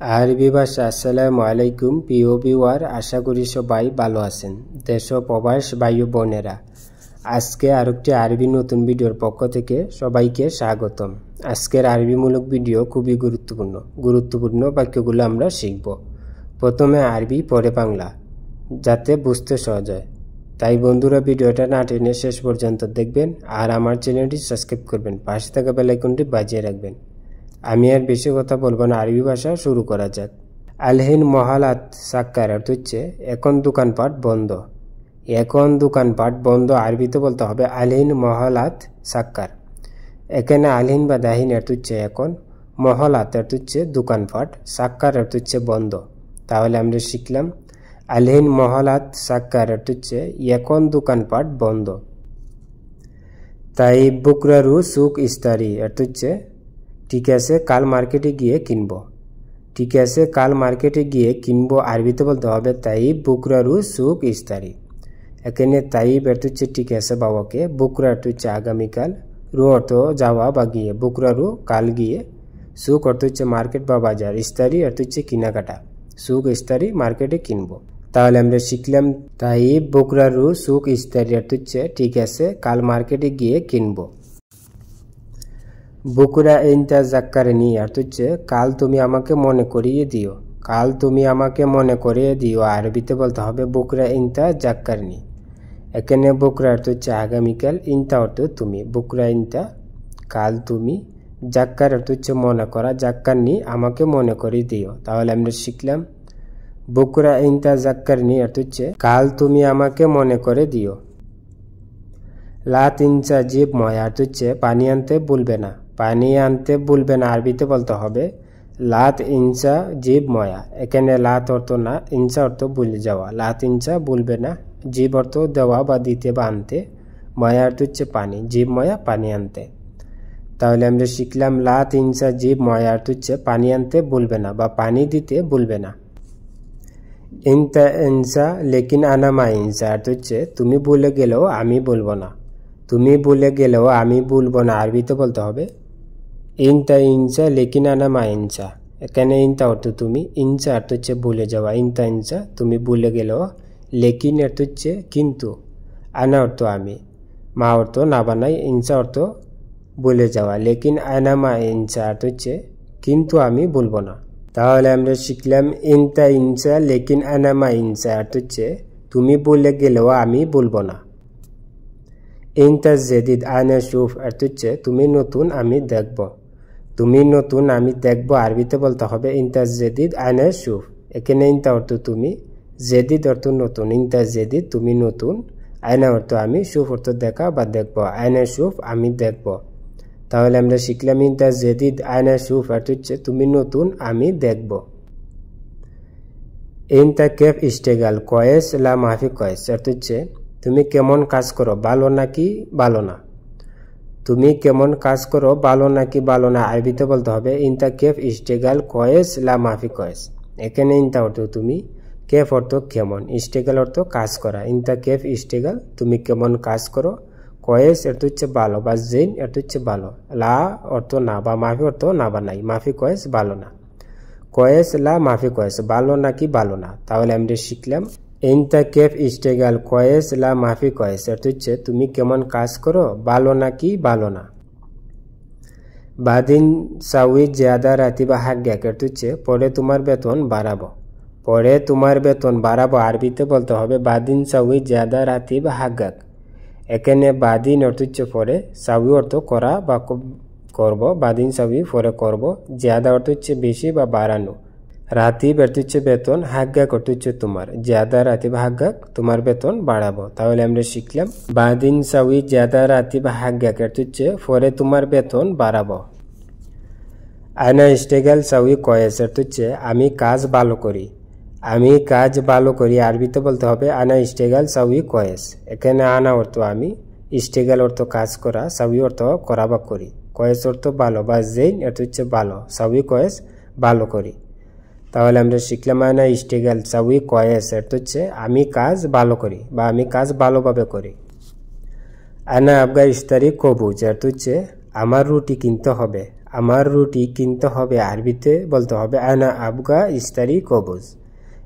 আরবি ভাষা। আসসালামু আলাইকুম প্রিয় ভিউয়ার, আশা করি সবাই ভালো আছেন। দেশ ও প্রবাস ভাই ও বোনেরা, আজকে আরেকটি আরবি নতুন ভিডিওর পক্ষ থেকে সবাইকে স্বাগতম। আজকের আরবিমূলক ভিডিও খুবই গুরুত্বপূর্ণ বাক্যগুলো আমরা শিখব। প্রথমে আরবি, পরে বাংলা, যাতে বুঝতে সহজ হয়। তাই বন্ধুরা, ভিডিওটা না টেনে শেষ পর্যন্ত দেখবেন আর আমার চ্যানেলটি সাবস্ক্রাইব করবেন, পাশে থাকা বেল আইকনটি বাজিয়ে রাখবেন। আমি আর বেশি কথা বলবো না, আরবি ভাষা শুরু করা যাক। আলহিন মহালাত সাক্কার অর্থ হচ্ছে এখন দোকানপাট বন্ধ। এখন দোকানপাট বন্ধ আরবিতে বলতে হবে আলহিন মহালাত সাক্কার। এখানে আলহিন বা দাহিন অর্থ হচ্ছে এখন, মহালাত অর্থ হচ্ছে দোকানপাট, সাক্কার অর্থ হচ্ছে বন্ধ। তাহলে আমরা শিখলাম আলহিন মহালাত সাক্কার অর্থ হচ্ছে এখন দোকানপাট বন্ধ। তাই বুকরারু সুক ইস্তারি অর্থ হচ্ছে ঠিক আছে কাল মার্কেটে গিয়ে কিনবো। ঠিক আছে কাল মার্কেটে গিয়ে কিনবো আরবিতে বলতে হবে তাইব বুকরারু সুক ইস্তারি। এখানে তাইব অর্থ হচ্ছে ঠিক আছে বাবাকে, বুকরা অর্থ হচ্ছে আগামীকাল, রু অর্থ যাওয়া বা গিয়ে, বুকরারু কাল গিয়ে, সুক অর্থ হচ্ছে মার্কেট বা বাজার, ইস্তারি অর্থ হচ্ছে কেনাকাটা, সুক ইস্তারি মার্কেটে কিনবো। তাহলে আমরা শিখলাম তাইব বুকরারু সুক ইস্তারি অর্থ হচ্ছে ঠিক আছে কাল মার্কেটে গিয়ে কিনবো। বুকরা ইনতা জাক্কারনি অর্থ হচ্ছে কাল তুমি আমাকে মনে করিয়ে দিও। কাল তুমি আমাকে মনে করিয়ে দিও আরবিতে বলতে হবে বুকরা ইনতা জাক্কারনি। এখানে বুকরা অর্থ হচ্ছে আগামীকাল, ইনতা অর্থ তুমি, বুকরা ইনতা কাল তুমি, জাক্কার অর্থ হচ্ছে মনে করা, জাক্কারনি আমাকে মনে করিয়ে দিও। তাহলে আমরা শিখলাম বুকরা ইনতা জাক্কারনি অর্থ হচ্ছে কাল তুমি আমাকে মনে করে দিও। লাত ইনসা জিব ময়া অর্থ হচ্ছে পানি আনতে ভুলবে না। পানি আনতে ভুলবে না আরবিতে বলতে হবে লাত ইনসা জিব ময়া। এখানে লাত অর্থ না, ইনসা অর্থ ভুলে যাওয়া, লাত ইনসা ভুলবে না, জিব অর্থ দেওয়া বা দিতে বা আনতে, ময়া অর্থ হচ্ছে পানি, জিব ময়া পানি আনতে। তাহলে আমরা শিখলাম লাত ইনসা জিব ময়া অর্থ হচ্ছে পানি আনতে ভুলবে না বা পানি দিতে ভুলবে না। ইনতা ইনসা লেকিন আনা মা ইনসা অর্থ হচ্ছে তুমি ভুলে গেলেও আমি বলবো না। তুমি ভুলে গেলেও আমি বলবো না আরবিতে বলতে হবে ইনতা ইনসা লেকিন আনা মা ইনসা। এখানে ইনতা অর্থ তুমি, ইনসা অর্থ হচ্ছে ভুলে যাওয়া, ইনতা ইনসা তুমি ভুলে গেলেও, লেকিন অর্থ হচ্ছে কিন্তু, আনা অর্থ আমি, মা অর্থ না বানাই, ইনসা অর্থ ভুলে যাওয়া, লেকিন আনা মা ইনসা অর্থ হচ্ছে কিন্তু আমি বলবো না। তাহলে আমরা শিখলাম ইনতা ইনসা লেকিন আনা মা ইনসা অর্থ হচ্ছে তুমি ভুলে গেলেও আমি বলবো না। ইনতা জেদিদ আনা শুফ অর্থ হচ্ছে তুমি নতুন আমি দেখব। তুমি নতুন আমি দেখব আরবিতে বলতে হবে ইনতা জেদিদ আনা শুফ। এখানে ইনতা অর্থ তুমি, জেদিদ অর্থ নতুন, ইনতা জেদিদ তুমি নতুন, আয়না অর্থ আমি, শুফ অর্থ দেখা বা দেখব, আয়না শুফ আমি দেখব। তাহলে আমরা শিখলাম ইনতা জেদিদ আয়না শুফ অর্থ হচ্ছে তুমি নতুন আমি দেখব। ইনতা কেফ ইস্টেগাল কয়েস লা মাফি কয়েস অর্থ হচ্ছে তুমি কেমন কাজ করো, ভালো নাকি ভালো না। তুমি কেমন কাজ করো, ভালো নাকি ভালো না আরবিতে বলতে হবে ইনতা কেফ ইস্টেগাল কয়েস লা মাফি কয়েস। এখানে ইনতা অর্থ তুমি, কেফ অর্থ কেমন, ইস্টেগাল অর্থ কাজ করা, ইনতা কেফ ইস্টেগাল তুমি কেমন কাজ করো, কয়েস অর্থ হচ্ছে ভালো বা জেন অর্থ হচ্ছে ভালো, লা অর্থ না বা মাফি অর্থ না বা নাই, মাফি কয়েস ভালো না, কয়েস লা মাফি কয়েস ভালো নাকি ভালো না। তাহলে আমরা শিখলাম ইনতা কেফ ইস্টেগাল কয়েস লা মাফি কয়েস অর্থ হচ্ছে তুমি কেমন কাজ করো, ভালো নাকি ভালো না। বাদিন সাউই জিয়াদা রাতিবা হাগ্যাক অর্থ হচ্ছে পরে তোমার বেতন বাড়াবো। পরে তোমার বেতন বাড়াবো আরবিতে বলতে হবে বাদিন সাউই জিয়াদা রাতিবা হাগ্যাক। এখানে বাদিন অর্থ হচ্ছে পরে, সাউই অর্থ করা বা করব, বাদিন সাউই পরে করব, জিয়াদা অর্থ হচ্ছে বেশি বা বাড়ানো, রাতিব অর্থ হচ্ছে বেতন, হাগ্গাক অর্থ হচ্ছে তোমার, জিয়াদা রাতিব হাগ্গাক তোমার বেতন বাড়াবো। তাহলে আমরা শিখলাম বাদিন সাউই জিয়াদা রাতিব হাগ্গাক অর্থ হচ্ছে পরে তোমার বেতন বাড়াবো। আনা ইস্টেগাল সাউই কয়েস অর্থ হচ্ছে আমি কাজ ভালো করি। আমি কাজ ভালো করি আরবিতে বলতে হবে আনা ইস্টেগাল সাউই কয়েস। এখানে আনা অর্থ আমি, ইস্টেগাল অর্থ কাজ করা, সাউই অর্থ করা বা করি, কয়েস অর্থ ভালো বা জেন অর্থ হচ্ছে ভালো, সাউই কয়েস ভালো করি। তাহলে আমরা শিখলাম আনা ইস্টেগাল সাউই কয়েস অর্থ হচ্ছে আমি কাজ ভালো করি বা আমি কাজ ভালোভাবে করি। আনা আবগা ইস্তারি কবুজ অর্থ হচ্ছে আমার রুটি কিনতে হবে। আমার রুটি কিনতে হবে আরবিতে বলতে হবে আনা আবগা ইস্তারি কবুজ।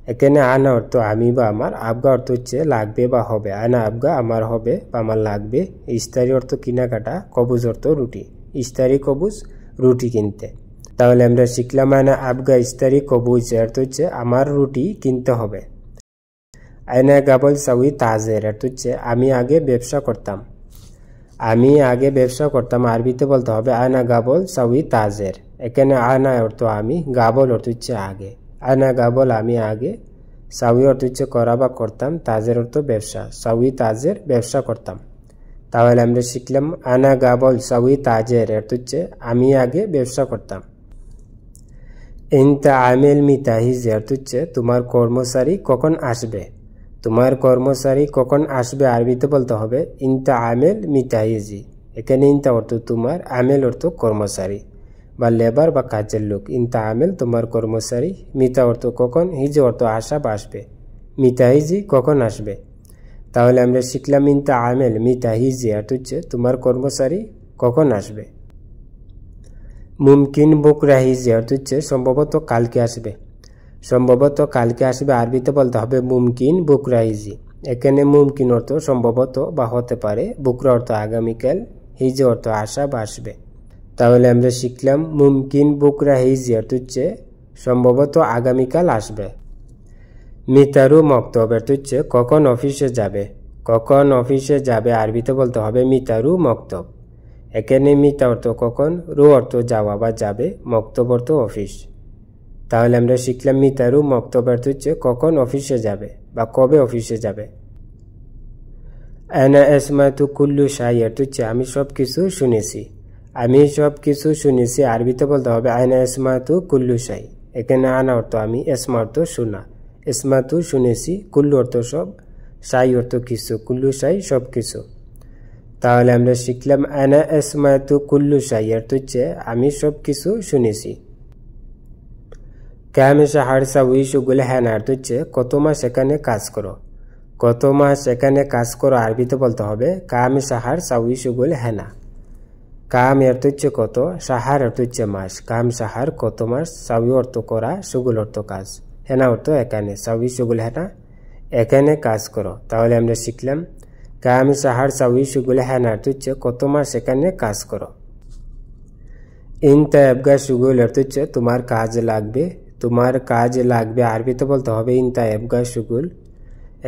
এখানে আনা অর্থ আমি বা আমার, আবগা অর্থ হচ্ছে লাগবে বা হবে। আনা আবগা আমার হবে বা আমার লাগবে, ইস্তারি অর্থ কেনাকাটা, কবুজ অর্থ রুটি। ইস্তারি কবুজ রুটি কিনতে। তাহলে আমরা শিখলাম আনা আবগা ইস্তারি কবুজ অর্থ হচ্ছে আমার রুটি কিনতে হবে। আয়না গাবল সাউই তাজের অর্থ হচ্ছে আমি আগে ব্যবসা করতাম। আমি আগে ব্যবসা করতাম আরবিতে বলতে হবে আয়না গাবল সাউই তাজের। এখানে আয়না অর্থ আমি, গাবল অর্থ হচ্ছে আগে। আয়না গাবল আমি আগে, সাউই অর্থ হচ্ছে করা বা করতাম, তাজের অর্থ ব্যবসা, সাউই তাজের ব্যবসা করতাম। তাহলে আমরা শিখলাম আয়না গাবল সাউই তাজের অর্থ হচ্ছে আমি আগে ব্যবসা করতাম। ইনতা আমেল মিতাহিজ অর্থ হচ্ছে তোমার কর্মচারী কখন আসবে। তোমার কর্মচারী কখন আসবে আরবিতে বলতে হবে ইনতা আমেল মিতাহিজি। এখানে ইনতা অর্থ তোমার, আমেল অর্থ কর্মচারী বা লেবার বা কাজের লোক। ইনতা আমেল তোমার কর্মচারী, মিতা অর্থ কখন, হিজি অর্থ আসা বা আসবে, মিতাহিজি কখন আসবে। তাহলে আমরা শিখলাম ইনতা আমেল মিতাহিজি অর্থ হচ্ছে তোমার কর্মচারী কখন আসবে। মুমকিন বুকরা হিজি অর্থ হচ্ছে সম্ভবত কালকে আসবে। সম্ভবত কালকে আসবে আরবিতে বলতে হবে মুমকিন বুকরা হিজি। এখানে মুমকিন অর্থ সম্ভবত বা হতে পারে, বুকরা অর্থ আগামীকাল, হিজি অর্থ আসা বা আসবে। তাহলে আমরা শিখলাম মুমকিন বুকরা হিজি অর্থ হচ্ছে সম্ভবত আগামীকাল আসবে। মিতারু মক্তব অর্থ হচ্ছে কখন অফিসে যাবে। কখন অফিসে যাবে আরবিতে বলতে হবে মিতারু মক্তব। এখানে মিতা অর্থ কখন, রু অর্থ যাওয়া বা যাবে, মক্তব অর্থ অফিস। তাহলে আমরা শিখলাম মিতারু মক্তব অর্থ হচ্ছে কখন অফিসে যাবে বা কবে অফিসে যাবে। আনা আসমাতু কুল্লু শাই অর্থ হচ্ছে আমি সব কিছু শুনেছি। আমি সব কিছু শুনেছি আরবিতে বলতে হবে আনা আসমাতু কুল্লু শাই। এখানে আনা অর্থ আমি, এসমা অর্থ শোনা, এসমাতু শুনেছি, কুল্লু অর্থ সব, শাই অর্থ কিছু, কুল্লু শাই সব কিছু। তাহলে আমরা শিখলাম আনা আসমাতু কুল্লু শাই অর্থ হচ্ছে আমি সব কিছু শুনেছি। কামে শাহার সাউই শুগুল হ্যান অর্থ হচ্ছে কত মাস এখানে কাজ করো। কত মাস এখানে কাজ করো আরবিতে বলতে হবে কামে শাহার সাউই শুগুল হ্যানা। কাম অর্থ হচ্ছে কত, শাহার অর্থ হচ্ছে মাস, কাম শাহার কত মাস, সাউই অর্থ করা, শুগুল অর্থ কাজ, হেনা অর্থ এখানে, সাউই শুগুল হেনা এখানে কাজ করো। তাহলে আমরা শিখলাম কাম শাহার সাউই শুগুল হ্যানা অর্থ হচ্ছে কত মাস এখানে কাজ করো। ইনতা এবগা শুগুল অর্থ হচ্ছে তোমার কাজ লাগবে। তোমার কাজ লাগবে আরবিতে বলতে হবে ইনতা এবগা শুগুল।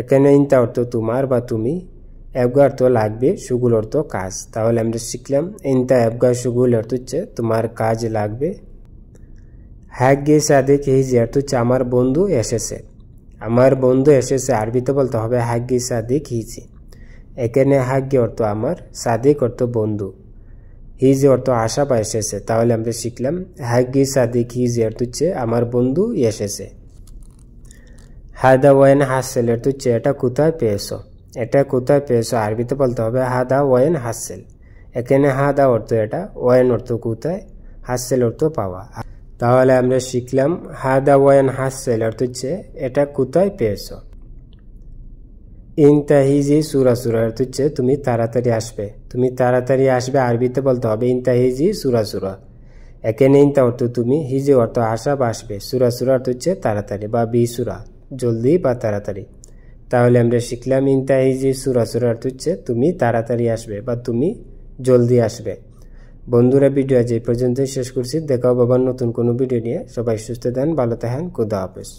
এখানে ইনতা অর্থ তোমার বা তুমি, এবগা অর্থ লাগবে, শুগুল অর্থ কাজ। তাহলে আমরা শিখলাম ইনতা এবগা শুগুল অর্থ হচ্ছে তোমার কাজ লাগবে। হাগ্গে সাদেক হিজি অর্থ হচ্ছে আমার বন্ধু এসেছে। আমার বন্ধু এসেছে আরবিতে বলতে হবে হাগ্গে সাদেক হিজি। এখানে হাগ্গে অর্থ আমার, সাদেক অর্থ বন্ধু, হিজি অর্থ আসা বা এসেছে। তাহলে আমরা শিখলাম হাগ্গে সাদেক হিজি অর্থ হচ্ছে আমার বন্ধু এসেছে। হাদা ওয়াইন হাসেল অর্থ হচ্ছে এটা কোথায় পেয়েছো। এটা কোথায় পেয়েছো আরবিতে বলতে হবে হাদা ওয়াইন হাসেল। এখানে হাদা অর্থ এটা, ওয়াইন অর্থ কোথায়, হাসেল অর্থ পাওয়া। তাহলে আমরা শিখলাম হাদা ওয়াইন হাসেল অর্থ হচ্ছে এটা কোথায় পেয়েছো। ইনতাহিজি সুরা সুরা অর্থ হচ্ছে তুমি তাড়াতাড়ি আসবে। তুমি তাড়াতাড়ি আসবে আরবিতে বলতে হবে ইনতাহিজি সুরা সুরা। এখানে ইনতা অর্থ তুমি, হিজি অর্থ আসা বা আসবে, সুরা সুরা অর্থ হচ্ছে তাড়াতাড়ি বা বিসুরা, জলদি বা তাড়াতাড়ি। তাহলে আমরা শিখলাম ইনতাহিজি সুরা সুরা অর্থ হচ্ছে তুমি তাড়াতাড়ি আসবে বা তুমি জলদি আসবে। বন্ধুরা ভিডিও আজ এই পর্যন্তই শেষ করছি। দেখা হবে আবার নতুন কোনো ভিডিও নিয়ে। সবাই সুস্থ থাকেন, ভালো থাকেন, খুদা হাফেজ।